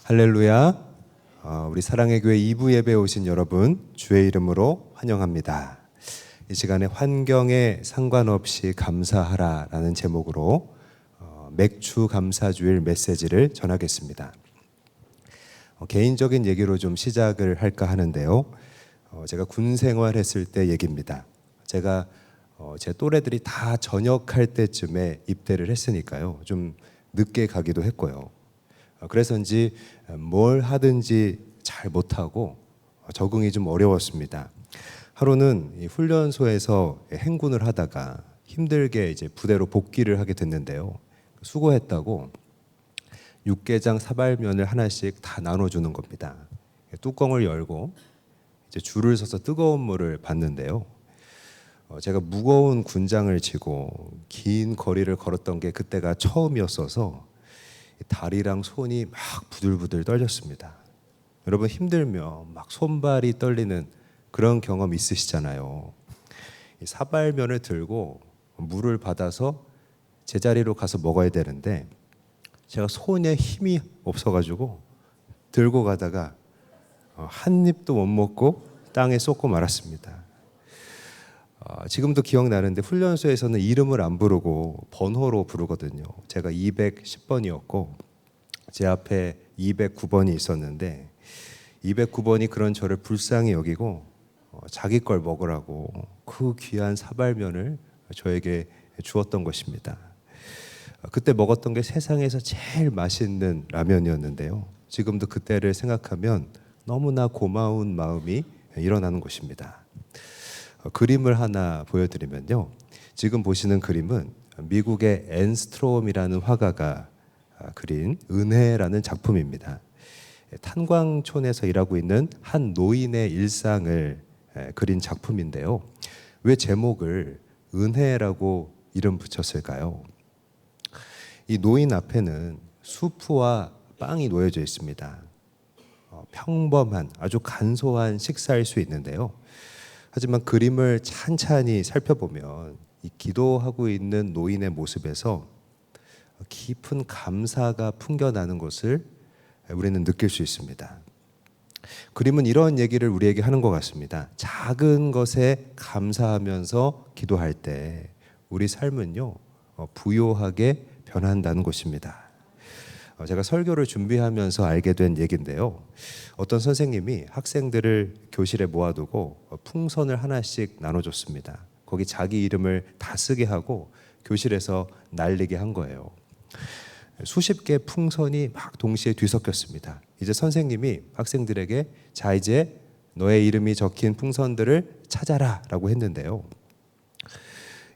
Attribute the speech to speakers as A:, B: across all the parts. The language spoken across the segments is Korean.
A: 할렐루야. 우리 사랑의 교회 2부 예배에 오신 여러분 주의 이름으로 환영합니다. 이 시간에 환경에 상관없이 감사하라라는 제목으로 맥주 감사주일 메시지를 전하겠습니다. 개인적인 얘기로 좀 시작을 할까 하는데요. 제가 군 생활했을 때 얘기입니다. 제가 제 또래들이 다 전역할 때쯤에 입대를 했으니까요. 좀 늦게 가기도 했고요. 그래서인지 뭘 하든지 잘 못하고 적응이 좀 어려웠습니다. 하루는 이 훈련소에서 행군을 하다가 힘들게 이제 부대로 복귀를 하게 됐는데요. 수고했다고 육개장 사발면을 하나씩 다 나눠주는 겁니다. 뚜껑을 열고 이제 줄을 서서 뜨거운 물을 받는데요. 제가 무거운 군장을 지고 긴 거리를 걸었던 게 그때가 처음이었어서 다리랑 손이 막 부들부들 떨렸습니다. 여러분 힘들면 막 손발이 떨리는 그런 경험 있으시잖아요. 이 사발면을 들고 물을 받아서 제자리로 가서 먹어야 되는데 제가 손에 힘이 없어가지고 들고 가다가 한 입도 못 먹고 땅에 쏟고 말았습니다. 지금도 기억나는데 훈련소에서는 이름을 안 부르고 번호로 부르거든요. 제가 210번이었고 제 앞에 209번이 있었는데 209번이 그런 저를 불쌍히 여기고 자기 걸 먹으라고 그 귀한 사발면을 저에게 주었던 것입니다. 그때 먹었던 게 세상에서 제일 맛있는 라면이었는데요. 지금도 그때를 생각하면 너무나 고마운 마음이 일어나는 것입니다. 그림을 하나 보여드리면요. 지금 보시는 그림은 미국의 앤 스트롬이라는 화가가 그린 은혜라는 작품입니다. 탄광촌에서 일하고 있는 한 노인의 일상을 그린 작품인데요. 왜 제목을 은혜라고 이름 붙였을까요? 이 노인 앞에는 수프와 빵이 놓여져 있습니다. 평범한 아주 간소한 식사일 수 있는데요. 하지만 그림을 찬찬히 살펴보면 이 기도하고 있는 노인의 모습에서 깊은 감사가 풍겨나는 것을 우리는 느낄 수 있습니다. 그림은 이런 얘기를 우리에게 하는 것 같습니다. 작은 것에 감사하면서 기도할 때 우리 삶은요 부요하게 변한다는 것입니다. 제가 설교를 준비하면서 알게 된 얘기인데요. 어떤 선생님이 학생들을 교실에 모아두고 풍선을 하나씩 나눠줬습니다. 거기 자기 이름을 다 쓰게 하고 교실에서 날리게 한 거예요. 수십 개의 풍선이 막 동시에 뒤섞였습니다. 이제 선생님이 학생들에게 자 이제 너의 이름이 적힌 풍선들을 찾아라 라고 했는데요.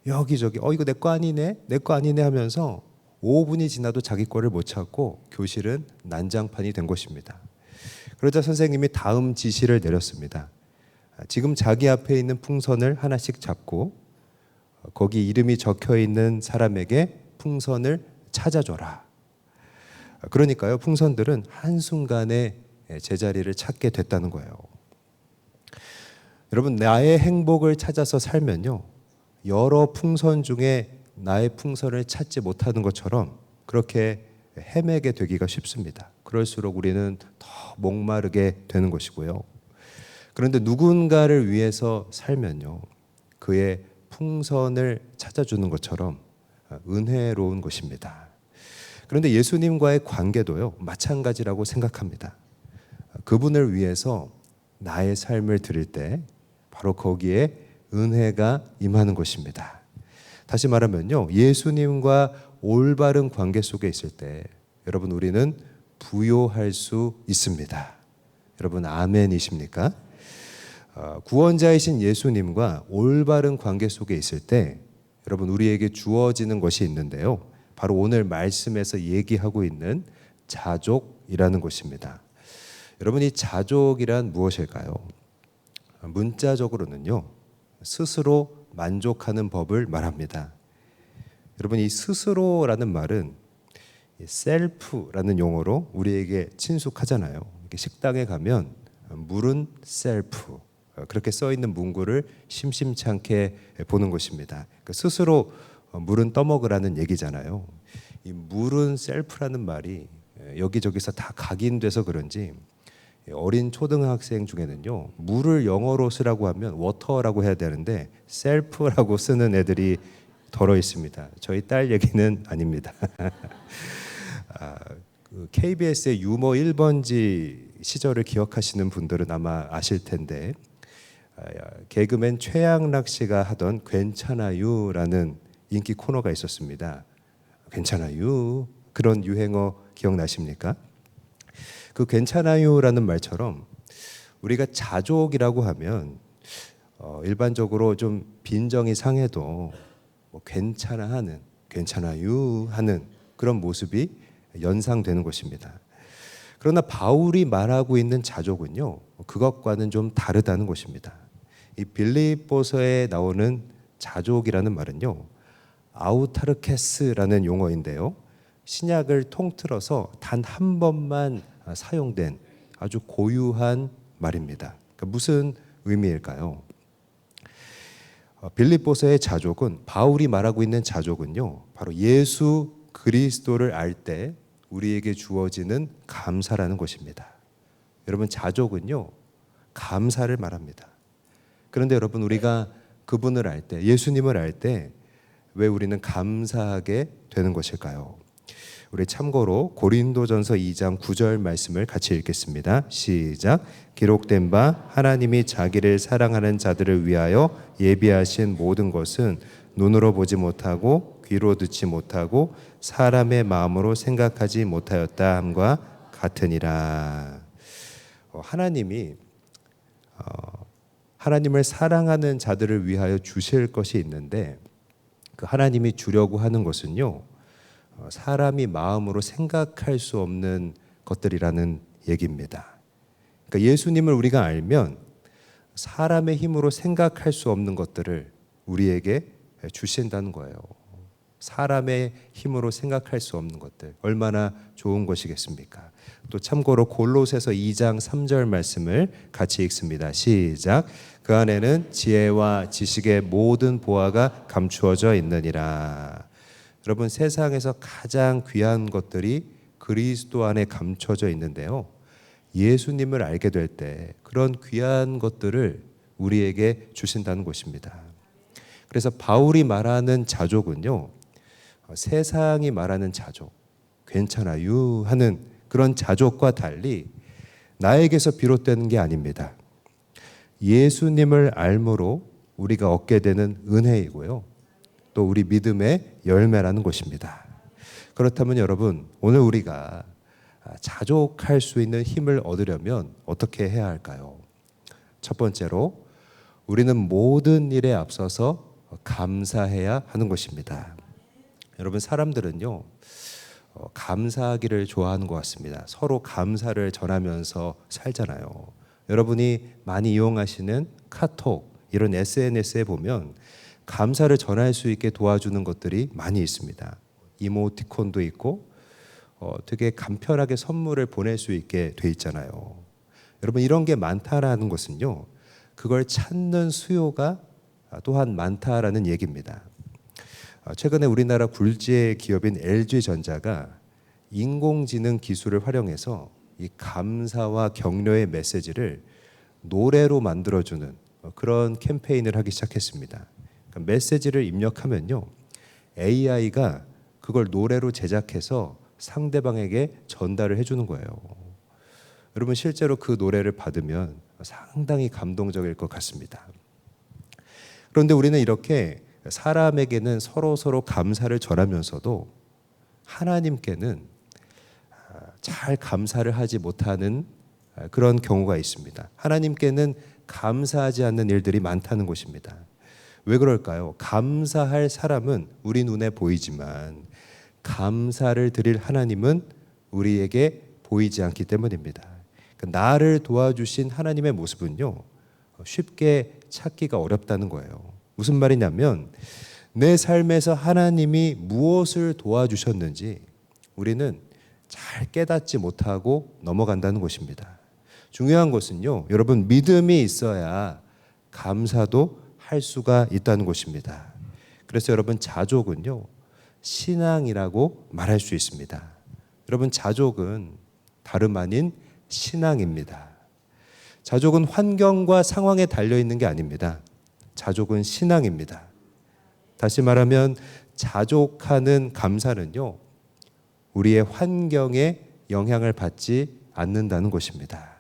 A: 여기저기 이거 내 거 아니네 내 거 아니네 하면서 5분이 지나도 자기 거를 못 찾고 교실은 난장판이 된 것입니다. 그러자 선생님이 다음 지시를 내렸습니다. 지금 자기 앞에 있는 풍선을 하나씩 잡고 거기 이름이 적혀 있는 사람에게 풍선을 찾아줘라. 그러니까요, 풍선들은 한순간에 제자리를 찾게 됐다는 거예요. 여러분, 나의 행복을 찾아서 살면요, 여러 풍선 중에 나의 풍선을 찾지 못하는 것처럼 그렇게 헤매게 되기가 쉽습니다. 그럴수록 우리는 더 목마르게 되는 것이고요. 그런데 누군가를 위해서 살면요, 그의 풍선을 찾아주는 것처럼 은혜로운 것입니다. 그런데 예수님과의 관계도요, 마찬가지라고 생각합니다. 그분을 위해서 나의 삶을 드릴 때 바로 거기에 은혜가 임하는 것입니다. 다시 말하면요, 예수님과 올바른 관계 속에 있을 때 여러분 우리는 부요할 수 있습니다. 여러분 아멘이십니까? 구원자이신 예수님과 올바른 관계 속에 있을 때 여러분 우리에게 주어지는 것이 있는데요. 바로 오늘 말씀에서 얘기하고 있는 자족이라는 것입니다. 여러분 이 자족이란 무엇일까요? 문자적으로는요, 스스로 만족하는 법을 말합니다. 여러분 이 스스로라는 말은 셀프라는 용어로 우리에게 친숙하잖아요. 식당에 가면 물은 셀프 그렇게 써 있는 문구를 심심찮게 보는 것입니다. 스스로 물은 떠먹으라는 얘기잖아요. 이 물은 셀프라는 말이 여기저기서 다 각인돼서 그런지 어린 초등학생 중에는요, 물을 영어로 쓰라고 하면 워터라고 해야 되는데 셀프라고 쓰는 애들이 덜어 있습니다. 저희 딸 얘기는 아닙니다. KBS의 유머 1번지 시절을 기억하시는 분들은 아마 아실 텐데, 개그맨 최양락 씨가 하던 괜찮아요라는 인기 코너가 있었습니다. 괜찮아요. 그런 유행어 기억나십니까? 그 괜찮아요라는 말처럼 우리가 자족이라고 하면 일반적으로 좀 빈정이 상해도 뭐 괜찮아요 하는 그런 모습이 연상되는 것입니다. 그러나 바울이 말하고 있는 자족은요, 그것과는 좀 다르다는 것입니다. 이 빌립보서에 나오는 자족이라는 말은요, 아우타르케스라는 용어인데요, 신약을 통틀어서 단 한 번만 사용된 아주 고유한 말입니다. 그러니까 무슨 의미일까요? 빌립보서의 자족은, 바울이 말하고 있는 자족은요, 바로 예수 그리스도를 알 때 우리에게 주어지는 감사라는 것입니다. 여러분, 자족은요, 감사를 말합니다. 그런데 여러분, 우리가 그분을 알 때, 예수님을 알 때 왜 우리는 감사하게 되는 것일까요? 우리 참고로 고린도전서 2장 9절 말씀을 같이 읽겠습니다. 시작. 기록된 바 하나님이 자기를 사랑하는 자들을 위하여 예비하신 모든 것은 눈으로 보지 못하고 귀로 듣지 못하고 사람의 마음으로 생각하지 못하였다 함과 같으니라. 하나님을 사랑하는 자들을 위하여 주실 것이 있는데, 그 하나님이 주려고 하는 것은요, 사람이 마음으로 생각할 수 없는 것들이라는 얘기입니다. 그러니까 예수님을 우리가 알면 사람의 힘으로 생각할 수 없는 것들을 우리에게 주신다는 거예요. 사람의 힘으로 생각할 수 없는 것들, 얼마나 좋은 것이겠습니까? 또 참고로 골로새서 2장 3절 말씀을 같이 읽습니다. 시작. 그 안에는 지혜와 지식의 모든 보화가 감추어져 있느니라. 여러분, 세상에서 가장 귀한 것들이 그리스도 안에 감춰져 있는데요, 예수님을 알게 될 때 그런 귀한 것들을 우리에게 주신다는 것입니다. 그래서 바울이 말하는 자족은요, 세상이 말하는 자족, 괜찮아요 하는 그런 자족과 달리 나에게서 비롯되는 게 아닙니다. 예수님을 알므로 우리가 얻게 되는 은혜이고요, 또 우리 믿음의 열매라는 것입니다. 그렇다면 여러분, 오늘 우리가 자족할 수 있는 힘을 얻으려면 어떻게 해야 할까요? 첫 번째로, 우리는 모든 일에 앞서서 감사해야 하는 것입니다. 여러분, 사람들은요, 감사하기를 좋아하는 것 같습니다. 서로 감사를 전하면서 살잖아요. 여러분이 많이 이용하시는 카톡, 이런 SNS에 보면 감사를 전할 수 있게 도와주는 것들이 많이 있습니다. 이모티콘도 있고 되게 간편하게 선물을 보낼 수 있게 돼 있잖아요. 여러분, 이런 게 많다라는 것은요, 그걸 찾는 수요가 또한 많다라는 얘기입니다. 최근에 우리나라 굴지의 기업인 LG전자가 인공지능 기술을 활용해서 이 감사와 격려의 메시지를 노래로 만들어주는 그런 캠페인을 하기 시작했습니다. 그러니까 메시지를 입력하면요, AI가 그걸 노래로 제작해서 상대방에게 전달을 해주는 거예요. 여러분, 실제로 그 노래를 받으면 상당히 감동적일 것 같습니다. 그런데 우리는 이렇게 사람에게는 서로 감사를 전하면서도 하나님께는 잘 감사를 하지 못하는 그런 경우가 있습니다. 하나님께는 감사하지 않는 일들이 많다는 것입니다. 왜 그럴까요? 감사할 사람은 우리 눈에 보이지만 감사를 드릴 하나님은 우리에게 보이지 않기 때문입니다. 그러니까 나를 도와주신 하나님의 모습은요, 쉽게 찾기가 어렵다는 거예요. 무슨 말이냐면, 내 삶에서 하나님이 무엇을 도와주셨는지 우리는 잘 깨닫지 못하고 넘어간다는 것입니다. 중요한 것은요, 여러분, 믿음이 있어야 감사도 할 수가 있다는 것입니다. 그래서 여러분, 자족은요, 신앙이라고 말할 수 있습니다. 여러분, 자족은 다름 아닌 신앙입니다. 자족은 환경과 상황에 달려있는 게 아닙니다. 자족은 신앙입니다. 다시 말하면 자족하는 감사는요, 우리의 환경에 영향을 받지 않는다는 것입니다.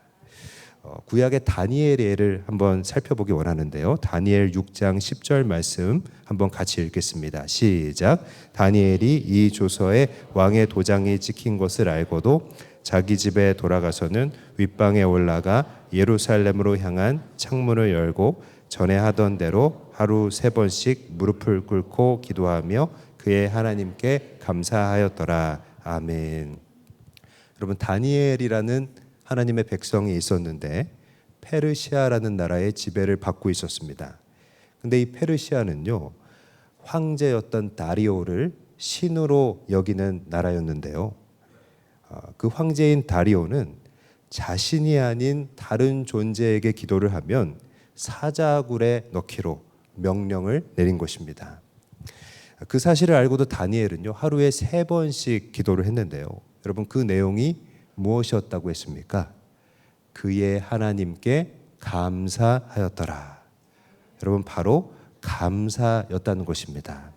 A: 구약의 다니엘의 예를 한번 살펴보기 원하는데요. 다니엘 6장 10절 말씀 한번 같이 읽겠습니다. 시작. 다니엘이 이 조서에 왕의 도장이 찍힌 것을 알고도 자기 집에 돌아가서는 윗방에 올라가 예루살렘으로 향한 창문을 열고 전에 하던 대로 하루 3번씩 무릎을 꿇고 기도하며 그의 하나님께 감사하였더라. 아멘. 여러분, 다니엘이라는 하나님의 백성이 있었는데 페르시아라는 나라의 지배를 받고 있었습니다. 근데 이 페르시아는요, 황제였던 다리오를 신으로 여기는 나라였는데요. 그 황제인 다리오는 자신이 아닌 다른 존재에게 기도를 하면 사자굴에 넣기로 명령을 내린 것입니다. 그 사실을 알고도 다니엘은요, 하루에 3번씩 기도를 했는데요. 여러분, 그 내용이 무엇이었다고 했습니까? 그의 하나님께 감사하였더라. 여러분, 바로 감사였다는 것입니다.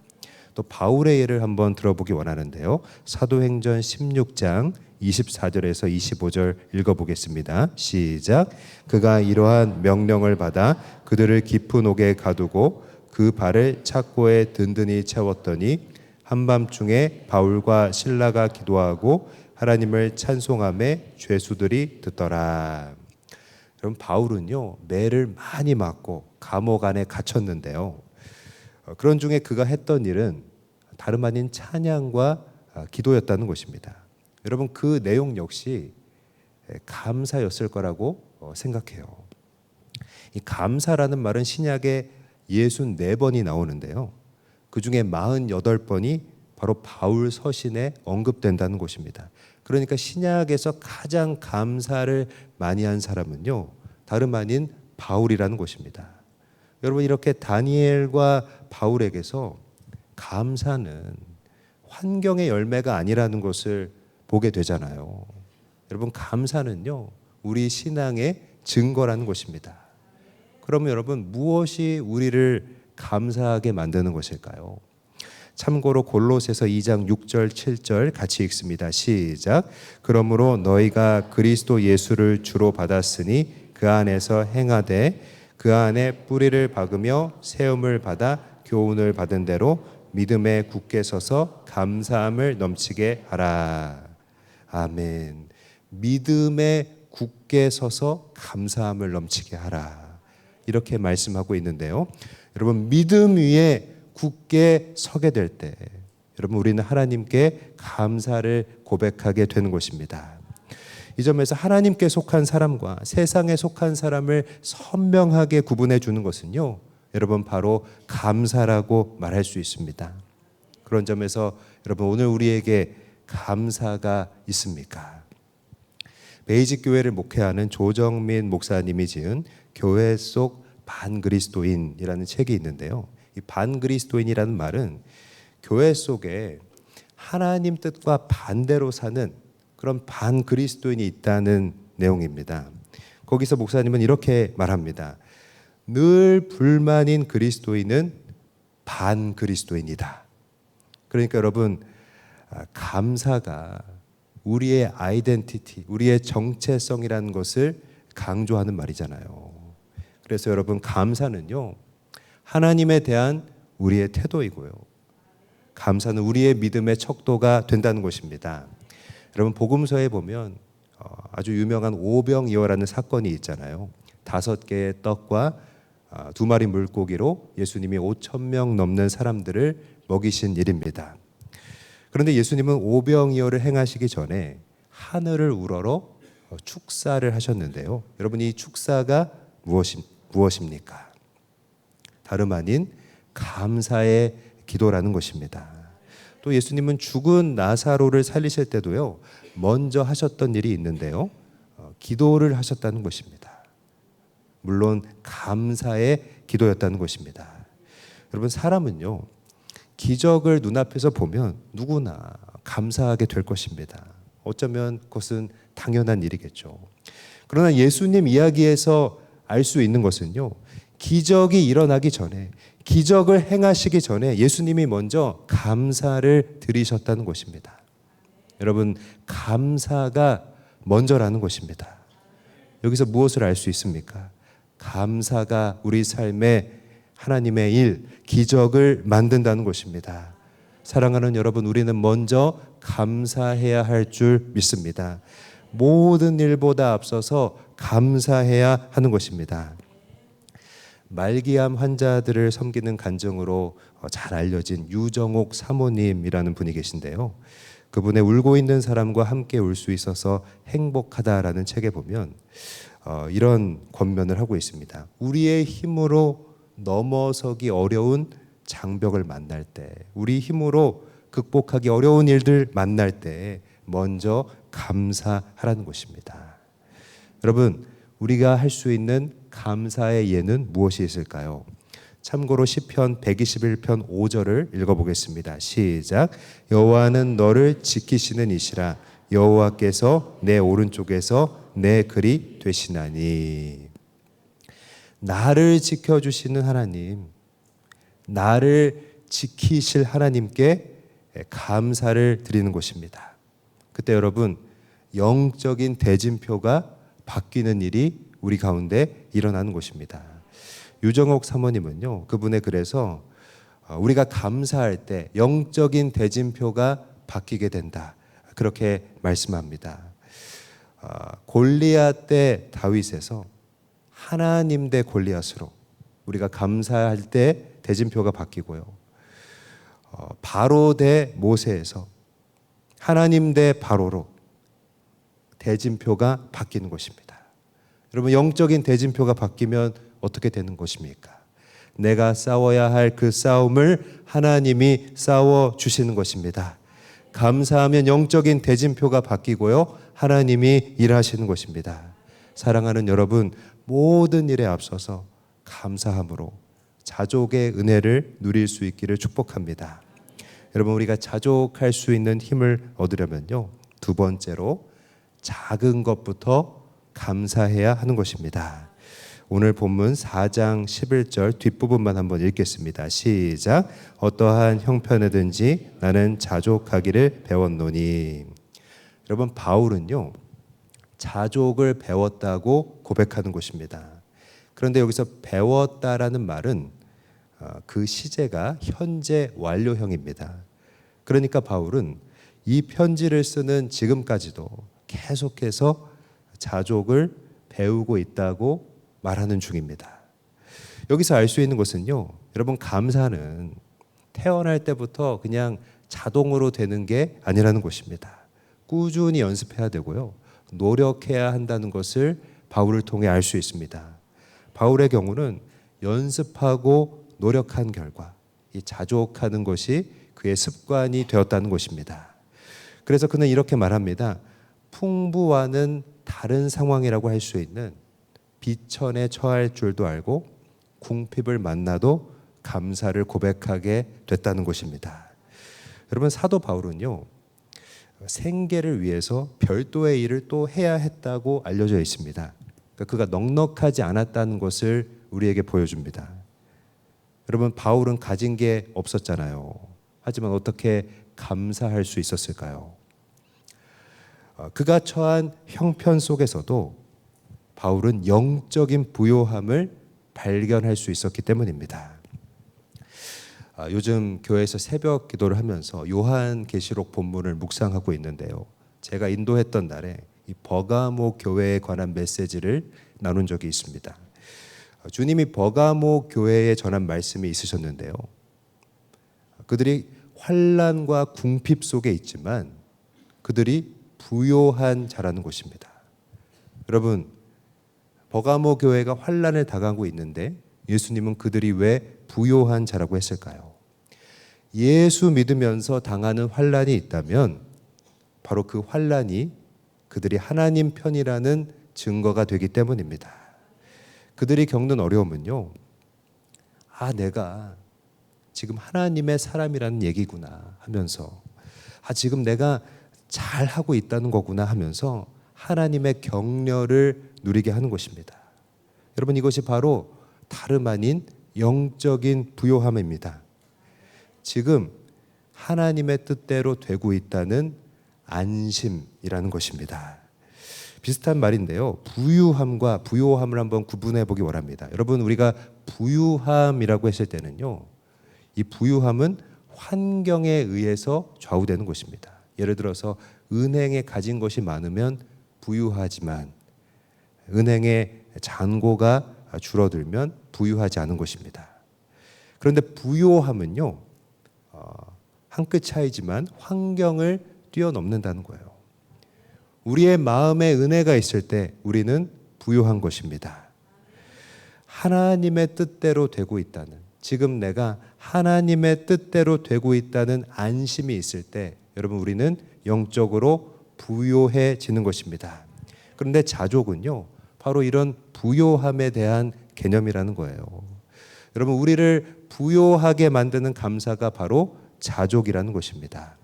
A: 또 바울의 예를 한번 들어보기 원하는데요. 사도행전 16장 24절에서 25절 읽어보겠습니다. 시작. 그가 이러한 명령을 받아 그들을 깊은 옥에 가두고 그 발을 착고에 든든히 채웠더니 한밤중에 바울과 실라가 기도하고 하나님을 찬송하며 죄수들이 듣더라. 여러분, 바울은요, 매를 많이 맞고 감옥 안에 갇혔는데요. 그런 중에 그가 했던 일은 다름 아닌 찬양과 기도였다는 것입니다. 여러분, 그 내용 역시 감사였을 거라고 생각해요. 이 감사라는 말은 신약에 64번이 나오는데요. 그 중에 48번이 바로 바울 서신에 언급된다는 것입니다. 그러니까 신약에서 가장 감사를 많이 한 사람은요, 다름 아닌 바울이라는 것입니다. 여러분, 이렇게 다니엘과 바울에게서 감사는 환경의 열매가 아니라는 것을 보게 되잖아요. 여러분, 감사는요, 우리 신앙의 증거라는 것입니다. 그러면 여러분, 무엇이 우리를 감사하게 만드는 것일까요? 참고로 골로새서 2장 6절 7절 같이 읽습니다. 시작. 그러므로 너희가 그리스도 예수를 주로 받았으니 그 안에서 행하되 그 안에 뿌리를 박으며 세움을 받아 교훈을 받은 대로 믿음에 굳게 서서 감사함을 넘치게 하라. 아멘. 믿음에 굳게 서서 감사함을 넘치게 하라. 이렇게 말씀하고 있는데요. 여러분, 믿음 위에 굳게 서게 될 때 여러분, 우리는 하나님께 감사를 고백하게 되는 것입니다. 이 점에서 하나님께 속한 사람과 세상에 속한 사람을 선명하게 구분해 주는 것은요, 여러분, 바로 감사라고 말할 수 있습니다. 그런 점에서 여러분, 오늘 우리에게 감사가 있습니까? 베이직 교회를 목회하는 조정민 목사님이 지은 교회 속 반그리스도인이라는 책이 있는데요. 이 반그리스도인이라는 말은 교회 속에 하나님 뜻과 반대로 사는 그런 반그리스도인이 있다는 내용입니다. 거기서 목사님은 이렇게 말합니다. 늘 불만인 그리스도인은 반그리스도인이다. 그러니까 여러분, 감사가 우리의 아이덴티티, 우리의 정체성이라는 것을 강조하는 말이잖아요. 그래서 여러분, 감사는요, 하나님에 대한 우리의 태도이고요, 감사는 우리의 믿음의 척도가 된다는 것입니다. 여러분, 복음서에 보면 아주 유명한 오병이어라는 사건이 있잖아요. 5개의 떡과 2마리 물고기로 예수님이 5,000명 넘는 사람들을 먹이신 일입니다. 그런데 예수님은 오병이어를 행하시기 전에 하늘을 우러러 축사를 하셨는데요. 여러분, 이 축사가 무엇입니까? 다름 아닌 감사의 기도라는 것입니다. 또 예수님은 죽은 나사로를 살리실 때도요, 먼저 하셨던 일이 있는데요, 기도를 하셨다는 것입니다. 물론 감사의 기도였다는 것입니다. 여러분, 사람은요, 기적을 눈앞에서 보면 누구나 감사하게 될 것입니다. 어쩌면 그것은 당연한 일이겠죠. 그러나 예수님 이야기에서 알 수 있는 것은요, 기적이 일어나기 전에, 기적을 행하시기 전에 예수님이 먼저 감사를 드리셨다는 것입니다. 여러분, 감사가 먼저라는 것입니다. 여기서 무엇을 알 수 있습니까? 감사가 우리 삶에 하나님의 일, 기적을 만든다는 것입니다. 사랑하는 여러분, 우리는 먼저 감사해야 할 줄 믿습니다. 모든 일보다 앞서서 감사해야 하는 것입니다. 말기암 환자들을 섬기는 간증으로 잘 알려진 유정옥 사모님이라는 분이 계신데요. 그분의 울고 있는 사람과 함께 울 수 있어서 행복하다라는 책에 보면 이런 권면을 하고 있습니다. 우리의 힘으로 넘어서기 어려운 장벽을 만날 때, 우리 힘으로 극복하기 어려운 일들 만날 때 먼저 감사하라는 것입니다. 여러분, 우리가 할 수 있는 감사의 예는 무엇이 있을까요? 참고로 시편 121편 5절을 읽어보겠습니다. 시작. 여호와는 너를 지키시는 이시라. 여호와께서 내 오른쪽에서 내 글이 되시나니. 나를 지켜주시는 하나님, 나를 지키실 하나님께 감사를 드리는 것입니다. 그때 여러분, 영적인 대진표가 바뀌는 일이 우리 가운데 일어나는 것입니다. 유정옥 사모님은요, 그분의 글에서 우리가 감사할 때 영적인 대진표가 바뀌게 된다, 그렇게 말씀합니다. 골리앗 대 다윗에서 하나님 대 골리앗으로 우리가 감사할 때 대진표가 바뀌고요, 바로 대 모세에서 하나님 대 바로로 대진표가 바뀌는 것입니다. 여러분, 영적인 대진표가 바뀌면 어떻게 되는 것입니까? 내가 싸워야 할 그 싸움을 하나님이 싸워 주시는 것입니다. 감사하면 영적인 대진표가 바뀌고요, 하나님이 일하시는 것입니다. 사랑하는 여러분, 모든 일에 앞서서 감사함으로 자족의 은혜를 누릴 수 있기를 축복합니다. 여러분, 우리가 자족할 수 있는 힘을 얻으려면요, 두 번째로 작은 것부터 감사해야 하는 것입니다. 오늘 본문 4장 11절 뒷부분만 한번 읽겠습니다. 시작. 어떠한 형편에든지 나는 자족하기를 배웠노니. 여러분, 바울은요, 자족을 배웠다고 고백하는 것입니다. 그런데 여기서 배웠다라는 말은 그 시제가 현재 완료형입니다. 그러니까 바울은 이 편지를 쓰는 지금까지도 계속해서 자족을 배우고 있다고 말하는 중입니다. 여기서 알 수 있는 것은요, 여러분, 감사는 태어날 때부터 그냥 자동으로 되는 게 아니라는 것입니다. 꾸준히 연습해야 되고요, 노력해야 한다는 것을 바울을 통해 알 수 있습니다. 바울의 경우는 연습하고 노력한 결과 이 자족하는 것이 그의 습관이 되었다는 것입니다. 그래서 그는 이렇게 말합니다. 풍부와는 다른 상황이라고 할 수 있는 비천에 처할 줄도 알고 궁핍을 만나도 감사를 고백하게 됐다는 것입니다. 여러분, 사도 바울은요, 생계를 위해서 별도의 일을 또 해야 했다고 알려져 있습니다. 그러니까 그가 넉넉하지 않았다는 것을 우리에게 보여줍니다. 여러분, 바울은 가진 게 없었잖아요. 하지만 어떻게 감사할 수 있었을까요? 그가 처한 형편 속에서도 바울은 영적인 부요함을 발견할 수 있었기 때문입니다. 요즘 교회에서 새벽 기도를 하면서 요한계시록 본문을 묵상하고 있는데요, 제가 인도했던 날에 이 버가모 교회에 관한 메시지를 나눈 적이 있습니다. 주님이 버가모 교회에 전한 말씀이 있으셨는데요, 그들이 환난과 궁핍 속에 있지만 그들이 부요한 자라는 것입니다. 여러분, 버가모 교회가 환난을 당하고 있는데 예수님은 그들이 왜 부요한 자라고 했을까요? 예수 믿으면서 당하는 환난이 있다면 바로 그 환난이 그들이 하나님 편이라는 증거가 되기 때문입니다. 그들이 겪는 어려움은요, 내가 지금 하나님의 사람이라는 얘기구나 하면서 지금 내가 잘 하고 있다는 거구나 하면서 하나님의 격려를 누리게 하는 것입니다. 여러분, 이것이 바로 다름 아닌 영적인 부요함입니다. 지금 하나님의 뜻대로 되고 있다는 안심이라는 것입니다. 비슷한 말인데요. 부유함과 부요함을 한번 구분해 보기 원합니다. 여러분, 우리가 부유함이라고 했을 때는요, 이 부유함은 환경에 의해서 좌우되는 것입니다. 예를 들어서 은행에 가진 것이 많으면 부유하지만 은행의 잔고가 줄어들면 부유하지 않은 것입니다. 그런데 부요함은요, 한 끗 차이지만 환경을 뛰어넘는다는 거예요. 우리의 마음에 은혜가 있을 때 우리는 부유한 것입니다. 하나님의 뜻대로 되고 있다는, 지금 내가 하나님의 뜻대로 되고 있다는 안심이 있을 때 여러분, 우리는 영적으로 부요해지는 것입니다. 그런데 자족은요, 바로 이런 부요함에 대한 개념이라는 거예요. 여러분, 우리를 부요하게 만드는 감사가 바로 자족이라는 것입니다.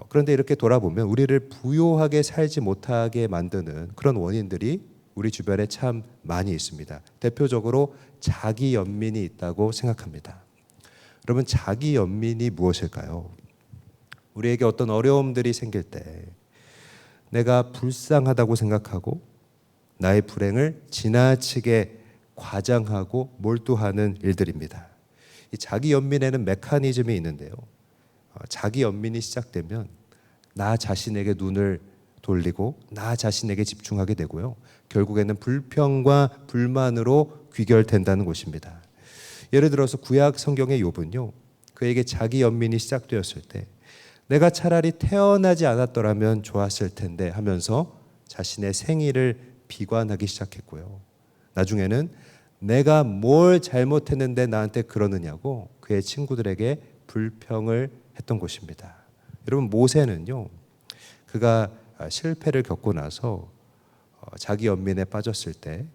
A: 그런데 이렇게 돌아보면 우리를 부요하게 살지 못하게 만드는 그런 원인들이 우리 주변에 참 많이 있습니다. 대표적으로 자기 연민이 있다고 생각합니다. 여러분, 자기 연민이 무엇일까요? 우리에게 어떤 어려움들이 생길 때 내가 불쌍하다고 생각하고 나의 불행을 지나치게 과장하고 몰두하는 일들입니다. 이 자기 연민에는 메커니즘이 있는데요. 자기 연민이 시작되면 나 자신에게 눈을 돌리고 나 자신에게 집중하게 되고요. 결국에는 불평과 불만으로 귀결된다는 것입니다. 예를 들어서 구약 성경의 욥은요, 그에게 자기 연민이 시작되었을 때 내가 차라리 태어나지 않았더라면 좋았을 텐데 하면서 자신의 생일을 비관하기 시작했고요. 나중에는 내가 뭘 잘못했는데 나한테 그러느냐고 그의 친구들에게 불평을 했던 것입니다. 여러분, 모세는요, 그가 실패를 겪고 나서 자기 연민에 빠졌을 때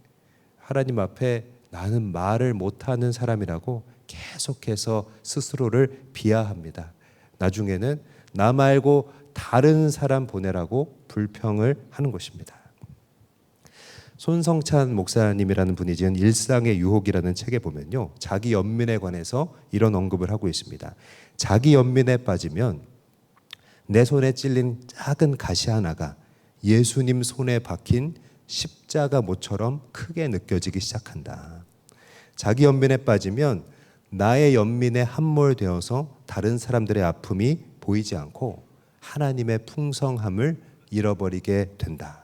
A: 하나님 앞에 나는 말을 못하는 사람이라고 계속해서 스스로를 비하합니다. 나중에는 나 말고 다른 사람 보내라고 불평을 하는 것입니다. 손성찬 목사님이라는 분이 지은 일상의 유혹이라는 책에 보면요, 자기 연민에 관해서 이런 언급을 하고 있습니다. 자기 연민에 빠지면 내 손에 찔린 작은 가시 하나가 예수님 손에 박힌 십자가 모처럼 크게 느껴지기 시작한다. 자기 연민에 빠지면 나의 연민에 함몰되어서 다른 사람들의 아픔이 보이지 않고 하나님의 풍성함을 잃어버리게 된다.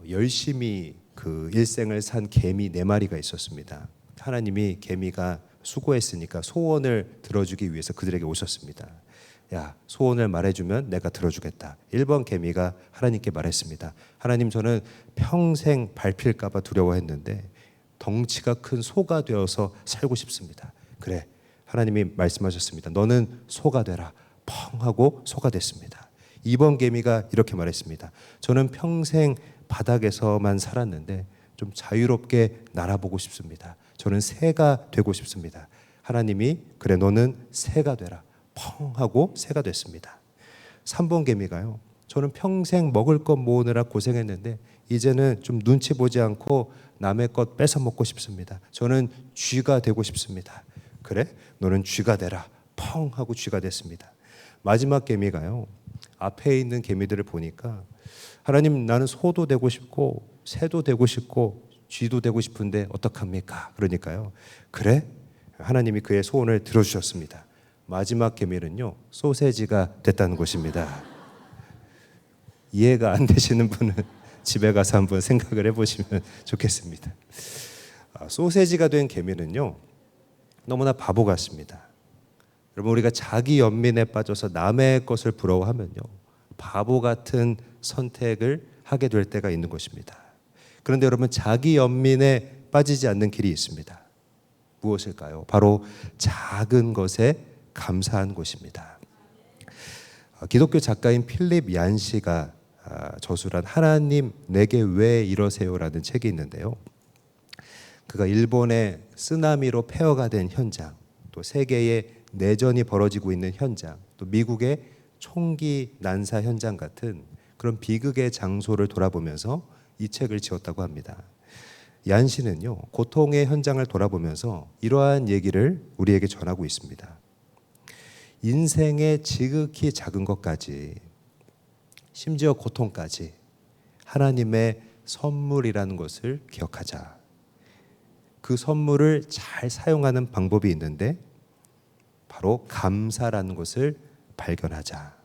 A: 열심히 그 일생을 산 개미 4마리가 있었습니다. 하나님이 개미가 수고했으니까 소원을 들어주기 위해서 그들에게 오셨습니다. 야, 소원을 말해주면 내가 들어주겠다. 1번 개미가 하나님께 말했습니다. 하나님, 저는 평생 밟힐까 봐 두려워했는데 덩치가 큰 소가 되어서 살고 싶습니다. 그래, 하나님이 말씀하셨습니다. 너는 소가 되라. 펑 하고 소가 됐습니다. 2번 개미가 이렇게 말했습니다. 저는 평생 바닥에서만 살았는데 좀 자유롭게 날아보고 싶습니다. 저는 새가 되고 싶습니다. 하나님이 그래, 너는 새가 되라. 펑 하고 새가 됐습니다. 3번 개미가요, 저는 평생 먹을 것 모으느라 고생했는데 이제는 좀 눈치 보지 않고 남의 것 뺏어 먹고 싶습니다. 저는 쥐가 되고 싶습니다. 그래, 너는 쥐가 되라. 펑 하고 쥐가 됐습니다. 마지막 개미가요, 앞에 있는 개미들을 보니까 하나님, 나는 소도 되고 싶고 새도 되고 싶고 쥐도 되고 싶은데 어떡합니까? 그러니까요, 그래? 하나님이 그의 소원을 들어주셨습니다. 마지막 개미는요, 소세지가 됐다는 것입니다. 이해가 안 되시는 분은 집에 가서 한번 생각을 해보시면 좋겠습니다. 소세지가 된 개미는요, 너무나 바보 같습니다. 여러분, 우리가 자기 연민에 빠져서 남의 것을 부러워하면요, 바보 같은 선택을 하게 될 때가 있는 것입니다. 그런데 여러분, 자기 연민에 빠지지 않는 길이 있습니다. 무엇일까요? 바로 작은 것에 감사한 것입니다. 기독교 작가인 필립 얀시가 저술한 하나님 내게 왜 이러세요라는 책이 있는데요. 그가 일본의 쓰나미로 폐허가 된 현장, 또 세계의 내전이 벌어지고 있는 현장, 또 미국의 총기 난사 현장 같은 그런 비극의 장소를 돌아보면서 이 책을 지었다고 합니다. 얀 씨는요, 고통의 현장을 돌아보면서 이러한 얘기를 우리에게 전하고 있습니다. 인생의 지극히 작은 것까지, 심지어 고통까지 하나님의 선물이라는 것을 기억하자. 그 선물을 잘 사용하는 방법이 있는데 바로 감사라는 것을 발견하자.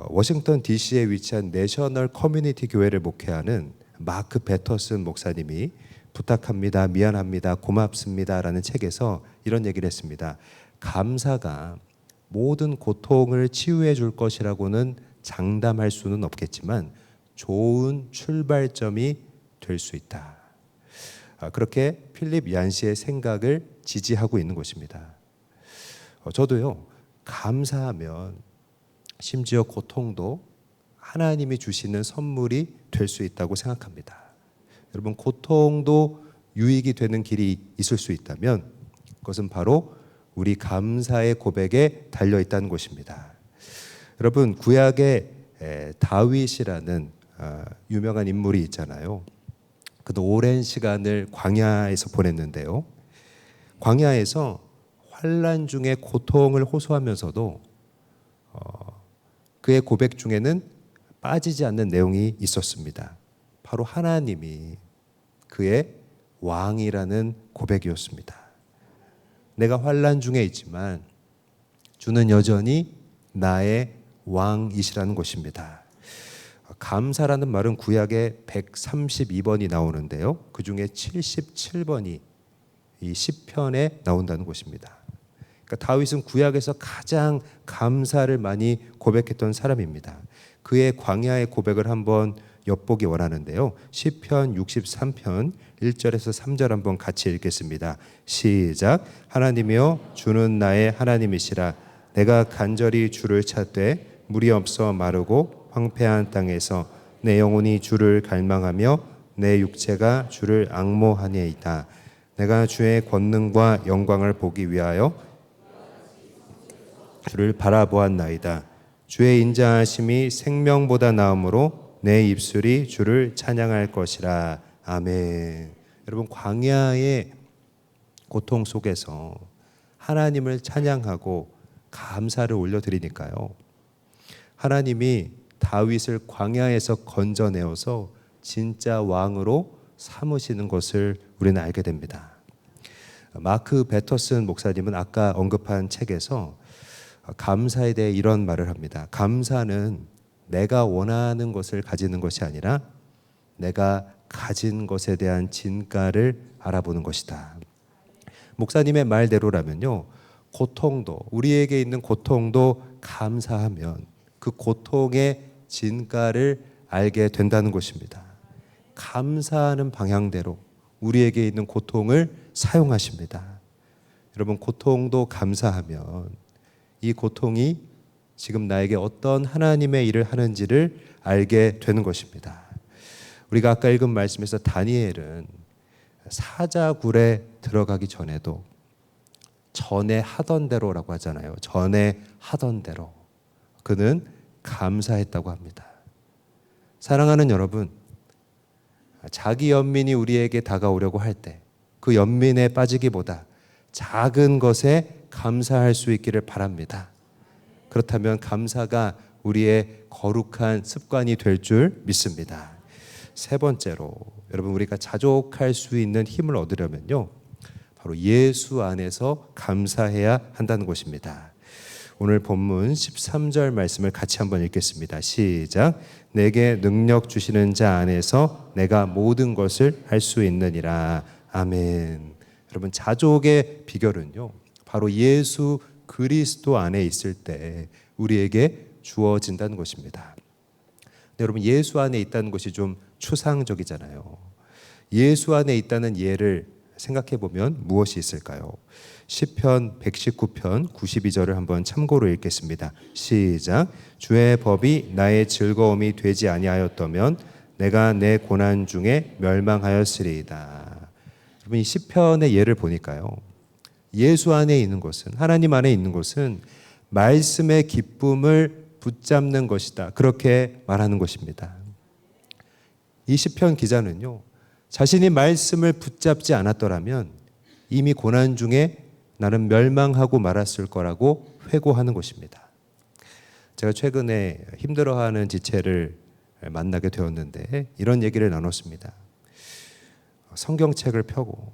A: 워싱턴 DC에 위치한 내셔널 커뮤니티 교회를 목회하는 마크 배터슨 목사님이 부탁합니다, 미안합니다, 고맙습니다 라는 책에서 이런 얘기를 했습니다. 감사가 모든 고통을 치유해 줄 것이라고는 장담할 수는 없겠지만 좋은 출발점이 될 수 있다. 그렇게 필립 얀시의 생각을 지지하고 있는 것입니다. 저도요, 감사하면 심지어 고통도 하나님이 주시는 선물이 될 수 있다고 생각합니다. 여러분, 고통도 유익이 되는 길이 있을 수 있다면 그것은 바로 우리 감사의 고백에 달려 있다는 것입니다. 여러분, 구약에 다윗이라는 유명한 인물이 있잖아요. 그도 오랜 시간을 광야에서 보냈는데요. 광야에서 환난 중에 고통을 호소하면서도 그의 고백 중에는 빠지지 않는 내용이 있었습니다. 바로 하나님이 그의 왕이라는 고백이었습니다. 내가 환난 중에 있지만 주는 여전히 나의 왕이시라는 것입니다. 감사라는 말은 구약에 132번이 나오는데요. 그 중에 77번이 이 시편에 나온다는 것입니다. 그러니까 다윗은 구약에서 가장 감사를 많이 고백했던 사람입니다. 그의 광야의 고백을 한번 엿보기 원하는데요. 시편 63편 1절에서 3절 한번 같이 읽겠습니다. 시작. 하나님이여 주는 나의 하나님이시라. 내가 간절히 주를 찾되 물이 없어 마르고 황폐한 땅에서 내 영혼이 주를 갈망하며 내 육체가 주를 앙모하니이다. 내가 주의 권능과 영광을 보기 위하여 주를 바라보았나이다. 주의 인자하심이 생명보다 나음으로 내 입술이 주를 찬양할 것이라. 아멘. 여러분, 광야의 고통 속에서 하나님을 찬양하고 감사를 올려드리니까요, 하나님이 다윗을 광야에서 건져내어서 진짜 왕으로 삼으시는 것을 우리는 알게 됩니다. 마크 배터슨 목사님은 아까 언급한 책에서 감사에 대해 이런 말을 합니다. 감사는 내가 원하는 것을 가지는 것이 아니라 내가 가진 것에 대한 진가를 알아보는 것이다. 목사님의 말대로라면요, 고통도, 우리에게 있는 고통도 감사하면 그 고통의 진가를 알게 된다는 것입니다. 감사하는 방향대로 우리에게 있는 고통을 사용하십니다. 여러분, 고통도 감사하면 이 고통이 지금 나에게 어떤 하나님의 일을 하는지를 알게 되는 것입니다. 우리가 아까 읽은 말씀에서 다니엘은 사자굴에 들어가기 전에도 전에 하던 대로라고 하잖아요. 전에 하던 대로 그는 감사했다고 합니다. 사랑하는 여러분, 자기 연민이 우리에게 다가오려고 할 때 그 연민에 빠지기보다 작은 것에 감사할 수 있기를 바랍니다. 그렇다면 감사가 우리의 거룩한 습관이 될 줄 믿습니다. 세 번째로, 여러분, 우리가 자족할 수 있는 힘을 얻으려면요, 바로 예수 안에서 감사해야 한다는 것입니다. 오늘 본문 13절 말씀을 같이 한번 읽겠습니다. 시작. 내게 능력 주시는 자 안에서 내가 모든 것을 할 수 있느니라. 아멘. 여러분, 자족의 비결은요, 바로 예수 그리스도 안에 있을 때 우리에게 주어진다는 것입니다. 근데 여러분, 예수 안에 있다는 것이 좀 추상적이잖아요. 예수 안에 있다는 예를 생각해 보면 무엇이 있을까요? 시편 119편 92절을 한번 참고로 읽겠습니다. 시작. 주의 법이 나의 즐거움이 되지 아니하였다면 내가 내 고난 중에 멸망하였으리이다. 여러분, 이 시편의 예를 보니까요, 예수 안에 있는 것은, 하나님 안에 있는 것은 말씀의 기쁨을 붙잡는 것이다. 그렇게 말하는 것입니다. 이 시편 기자는요, 자신이 말씀을 붙잡지 않았더라면 이미 고난 중에 나는 멸망하고 말았을 거라고 회고하는 것입니다. 제가 최근에 힘들어하는 지체를 만나게 되었는데 이런 얘기를 나눴습니다. 성경책을 펴고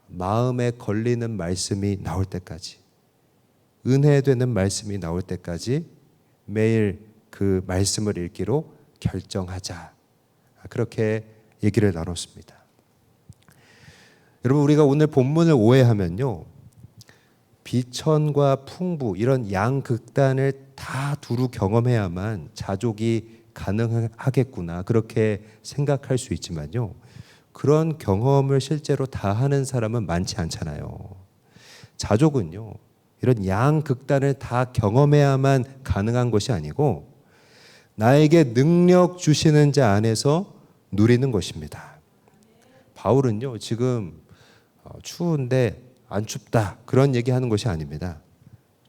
A: 마음에 걸리는 말씀이 나올 때까지, 은혜되는 말씀이 나올 때까지 매일 그 말씀을 읽기로 결정하자. 그렇게 얘기를 나눴습니다. 여러분, 우리가 오늘 본문을 오해하면요, 비천과 풍부 이런 양극단을 다 두루 경험해야만 자족이 가능하겠구나 그렇게 생각할 수 있지만요, 그런 경험을 실제로 다 하는 사람은 많지 않잖아요. 자족은요, 이런 양극단을 다 경험해야만 가능한 것이 아니고 나에게 능력 주시는 자 안에서 누리는 것입니다. 바울은요, 지금 추운데 안 춥다 그런 얘기하는 것이 아닙니다.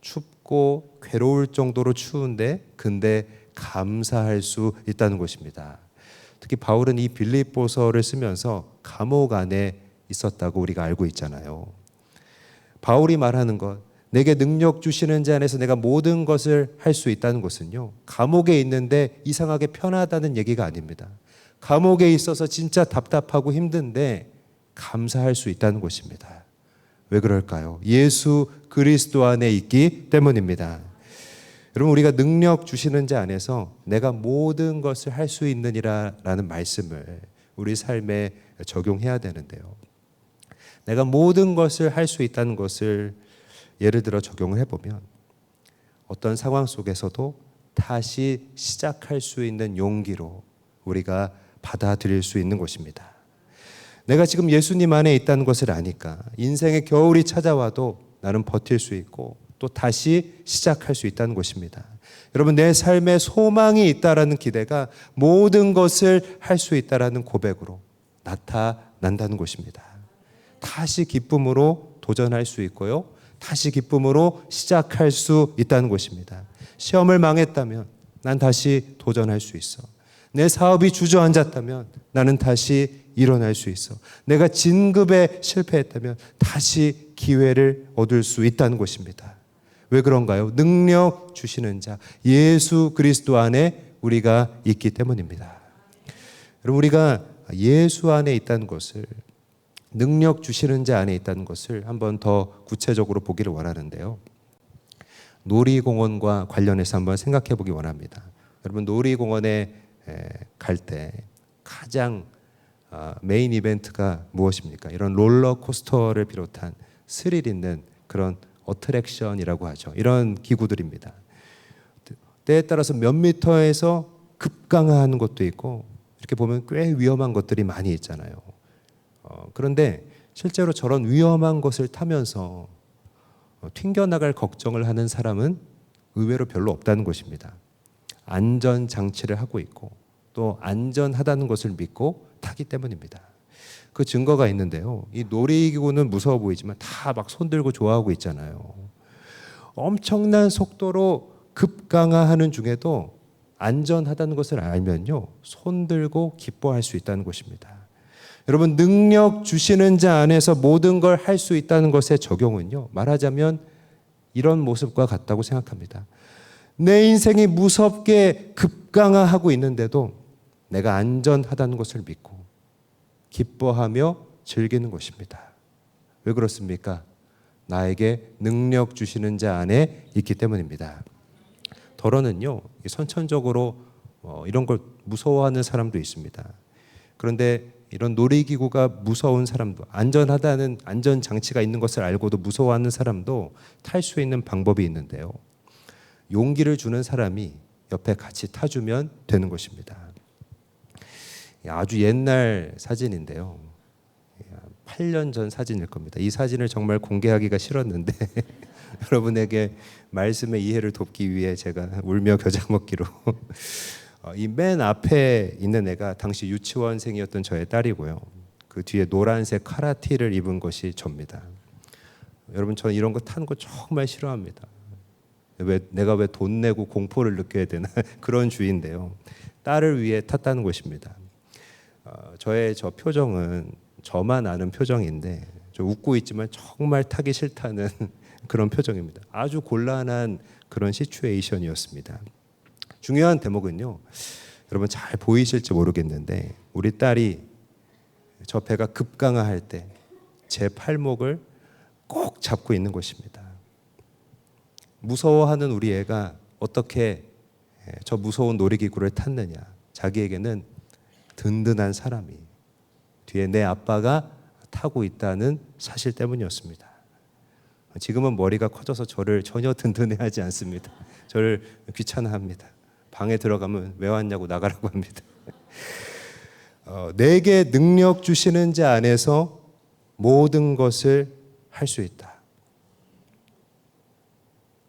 A: 춥고 괴로울 정도로 추운데 근데 감사할 수 있다는 것입니다. 특히 바울은 이 빌립보서를 쓰면서 감옥 안에 있었다고 우리가 알고 있잖아요. 바울이 말하는 것, 내게 능력 주시는 자 안에서 내가 모든 것을 할 수 있다는 것은요, 감옥에 있는데 이상하게 편하다는 얘기가 아닙니다. 감옥에 있어서 진짜 답답하고 힘든데 감사할 수 있다는 것입니다. 왜 그럴까요? 예수 그리스도 안에 있기 때문입니다. 여러분, 우리가 능력 주시는 자 안에서 내가 모든 것을 할 수 있느니라라는 말씀을 우리 삶에 적용해야 되는데요. 내가 모든 것을 할 수 있다는 것을 예를 들어 적용을 해보면 어떤 상황 속에서도 다시 시작할 수 있는 용기로 우리가 받아들일 수 있는 것입니다. 내가 지금 예수님 안에 있다는 것을 아니까 인생의 겨울이 찾아와도 나는 버틸 수 있고 또 다시 시작할 수 있다는 것입니다. 여러분, 내 삶에 소망이 있다라는 기대가 모든 것을 할 수 있다라는 고백으로 나타난다는 것입니다. 다시 기쁨으로 도전할 수 있고요, 다시 기쁨으로 시작할 수 있다는 것입니다. 시험을 망했다면 난 다시 도전할 수 있어. 내 사업이 주저앉았다면 나는 다시 일어날 수 있어. 내가 진급에 실패했다면 다시 기회를 얻을 수 있다는 것입니다. 왜 그런가요? 능력 주시는 자 예수 그리스도 안에 우리가 있기 때문입니다. 여러분, 우리가 예수 안에 있다는 것을, 능력 주시는 자 안에 있다는 것을 한번 더 구체적으로 보기를 원하는데요, 놀이공원과 관련해서 한번 생각해 보기 원합니다. 여러분, 놀이공원에 갈 때 가장 메인 이벤트가 무엇입니까? 이런 롤러코스터를 비롯한 스릴 있는 그런 어트랙션이라고 하죠. 이런 기구들입니다. 때에 따라서 몇 미터에서 급강하는 것도 있고 이렇게 보면 꽤 위험한 것들이 많이 있잖아요. 그런데 실제로 저런 위험한 것을 타면서 튕겨나갈 걱정을 하는 사람은 의외로 별로 없다는 것입니다. 안전장치를 하고 있고 또 안전하다는 것을 믿고 타기 때문입니다. 그 증거가 있는데요, 이 놀이기구는 무서워 보이지만 다 막 손들고 좋아하고 있잖아요. 엄청난 속도로 급강하하는 중에도 안전하다는 것을 알면요, 손들고 기뻐할 수 있다는 것입니다. 여러분, 능력 주시는 자 안에서 모든 걸 할 수 있다는 것의 적용은요, 말하자면 이런 모습과 같다고 생각합니다. 내 인생이 무섭게 급강하하고 있는데도 내가 안전하다는 것을 믿고 기뻐하며 즐기는 것입니다. 왜 그렇습니까? 나에게 능력 주시는 자 안에 있기 때문입니다. 더러는요, 선천적으로 이런 걸 무서워하는 사람도 있습니다. 그런데 이런 놀이기구가 무서운 사람도, 안전하다는 안전장치가 있는 것을 알고도 무서워하는 사람도 탈 수 있는 방법이 있는데요, 용기를 주는 사람이 옆에 같이 타주면 되는 것입니다. 아주 옛날 사진인데요, 8년 전 사진일 겁니다. 이 사진을 정말 공개하기가 싫었는데 여러분에게 말씀의 이해를 돕기 위해 제가 울며 겨자 먹기로 이 맨 앞에 있는 애가 당시 유치원생이었던 저의 딸이고요, 그 뒤에 노란색 카라티를 입은 것이 접니다. 여러분, 저는 이런 거 타는 거 정말 싫어합니다. 내가 왜 돈 내고 공포를 느껴야 되나 그런 주의인데요. 딸을 위해 탔다는 것입니다. 저의 저 표정은 저만 아는 표정인데, 저 웃고 있지만 정말 타기 싫다는 그런 표정입니다. 아주 곤란한 그런 시츄에이션이었습니다. 중요한 대목은요, 여러분 잘 보이실지 모르겠는데, 우리 딸이 저 배가 급강하할 때 제 팔목을 꼭 잡고 있는 것입니다. 무서워하는 우리 애가 어떻게 저 무서운 놀이기구를 탔느냐. 자기에게는 든든한 사람이 뒤에 내 아빠가 타고 있다는 사실 때문이었습니다. 지금은 머리가 커져서 저를 전혀 든든해하지 않습니다. 저를 귀찮아합니다. 방에 들어가면 왜 왔냐고 나가라고 합니다. 내게 능력 주시는 자 안에서 모든 것을 할 수 있다.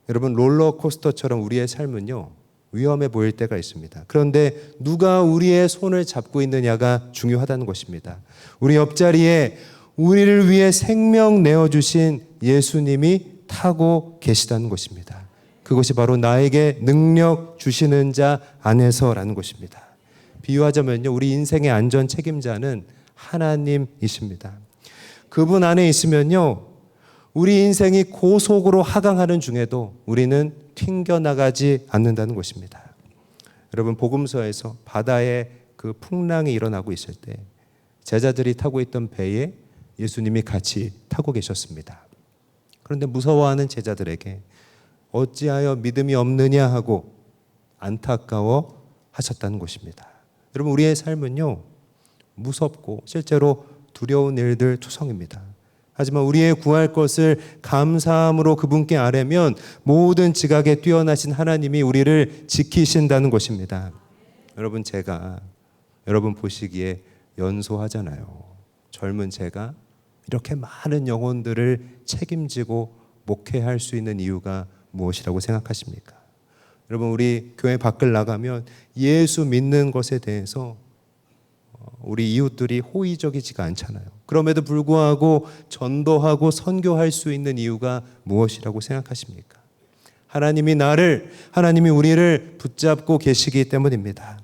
A: 여러분, 롤러코스터처럼 우리의 삶은요, 위험해 보일 때가 있습니다. 그런데 누가 우리의 손을 잡고 있느냐가 중요하다는 것입니다. 우리 옆자리에 우리를 위해 생명 내어주신 예수님이 타고 계시다는 것입니다. 그것이 바로 나에게 능력 주시는 자 안에서라는 것입니다. 비유하자면요, 우리 인생의 안전 책임자는 하나님이십니다. 그분 안에 있으면요, 우리 인생이 고속으로 하강하는 중에도 우리는 튕겨나가지 않는다는 것입니다. 여러분, 복음서에서 바다에 그 풍랑이 일어나고 있을 때 제자들이 타고 있던 배에 예수님이 같이 타고 계셨습니다. 그런데 무서워하는 제자들에게 어찌하여 믿음이 없느냐 하고 안타까워 하셨다는 것입니다. 여러분, 우리의 삶은요, 무섭고 실제로 두려운 일들 투성입니다. 하지만 우리의 구할 것을 감사함으로 그분께 아뢰면 모든 지각에 뛰어나신 하나님이 우리를 지키신다는 것입니다. 여러분, 제가 여러분 보시기에 연소하잖아요. 젊은 제가 이렇게 많은 영혼들을 책임지고 목회할 수 있는 이유가 무엇이라고 생각하십니까? 여러분, 우리 교회 밖을 나가면 예수 믿는 것에 대해서 우리 이웃들이 호의적이지가 않잖아요. 그럼에도 불구하고 전도하고 선교할 수 있는 이유가 무엇이라고 생각하십니까? 하나님이 우리를 붙잡고 계시기 때문입니다.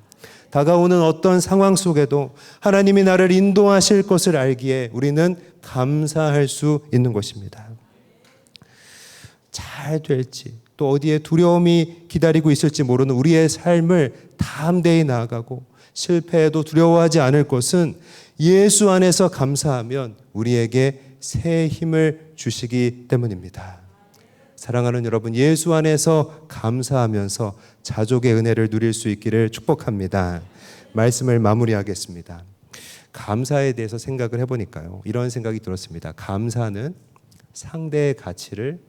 A: 다가오는 어떤 상황 속에도 하나님이 나를 인도하실 것을 알기에 우리는 감사할 수 있는 것입니다. 잘 될지, 또 어디에 두려움이 기다리고 있을지 모르는 우리의 삶을 담대히 나아가고 실패해도 두려워하지 않을 것은 예수 안에서 감사하면 우리에게 새 힘을 주시기 때문입니다. 사랑하는 여러분, 예수 안에서 감사하면서 자족의 은혜를 누릴 수 있기를 축복합니다. 말씀을 마무리하겠습니다. 감사에 대해서 생각을 해보니까요, 이런 생각이 들었습니다. 감사는 상대의 가치를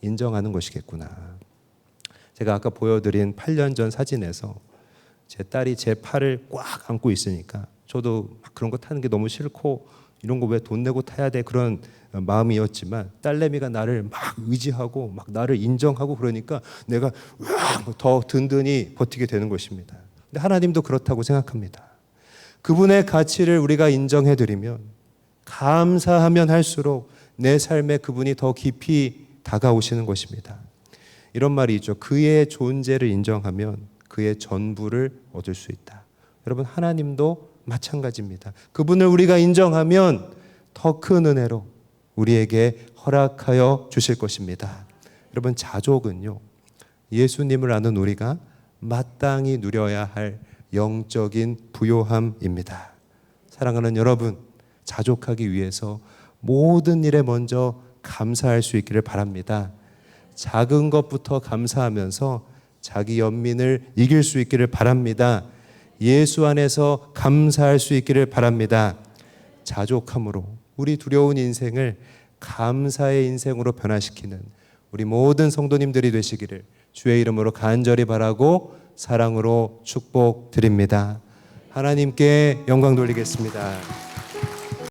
A: 인정하는 것이겠구나. 제가 아까 보여드린 8년 전 사진에서 제 딸이 제 팔을 꽉 안고 있으니까 저도 막 그런 거 타는 게 너무 싫고 이런 거 왜 돈 내고 타야 돼, 그런 마음이었지만 딸내미가 나를 막 의지하고 막 나를 인정하고 그러니까 내가 더 든든히 버티게 되는 것입니다. 근데 하나님도 그렇다고 생각합니다. 그분의 가치를 우리가 인정해드리면, 감사하면 할수록 내 삶에 그분이 더 깊이 다가오시는 것입니다. 이런 말이 있죠. 그의 존재를 인정하면 그의 전부를 얻을 수 있다. 여러분, 하나님도 마찬가지입니다. 그분을 우리가 인정하면 더 큰 은혜로 우리에게 허락하여 주실 것입니다. 여러분, 자족은요, 예수님을 아는 우리가 마땅히 누려야 할 영적인 부요함입니다. 사랑하는 여러분, 자족하기 위해서 모든 일에 먼저 감사할 수 있기를 바랍니다. 작은 것부터 감사하면서 자기 연민을 이길 수 있기를 바랍니다. 예수 안에서 감사할 수 있기를 바랍니다. 자족함으로 우리 두려운 인생을 감사의 인생으로 변화시키는 우리 모든 성도님들이 되시기를 주의 이름으로 간절히 바라고 사랑으로 축복드립니다. 하나님께 영광 돌리겠습니다.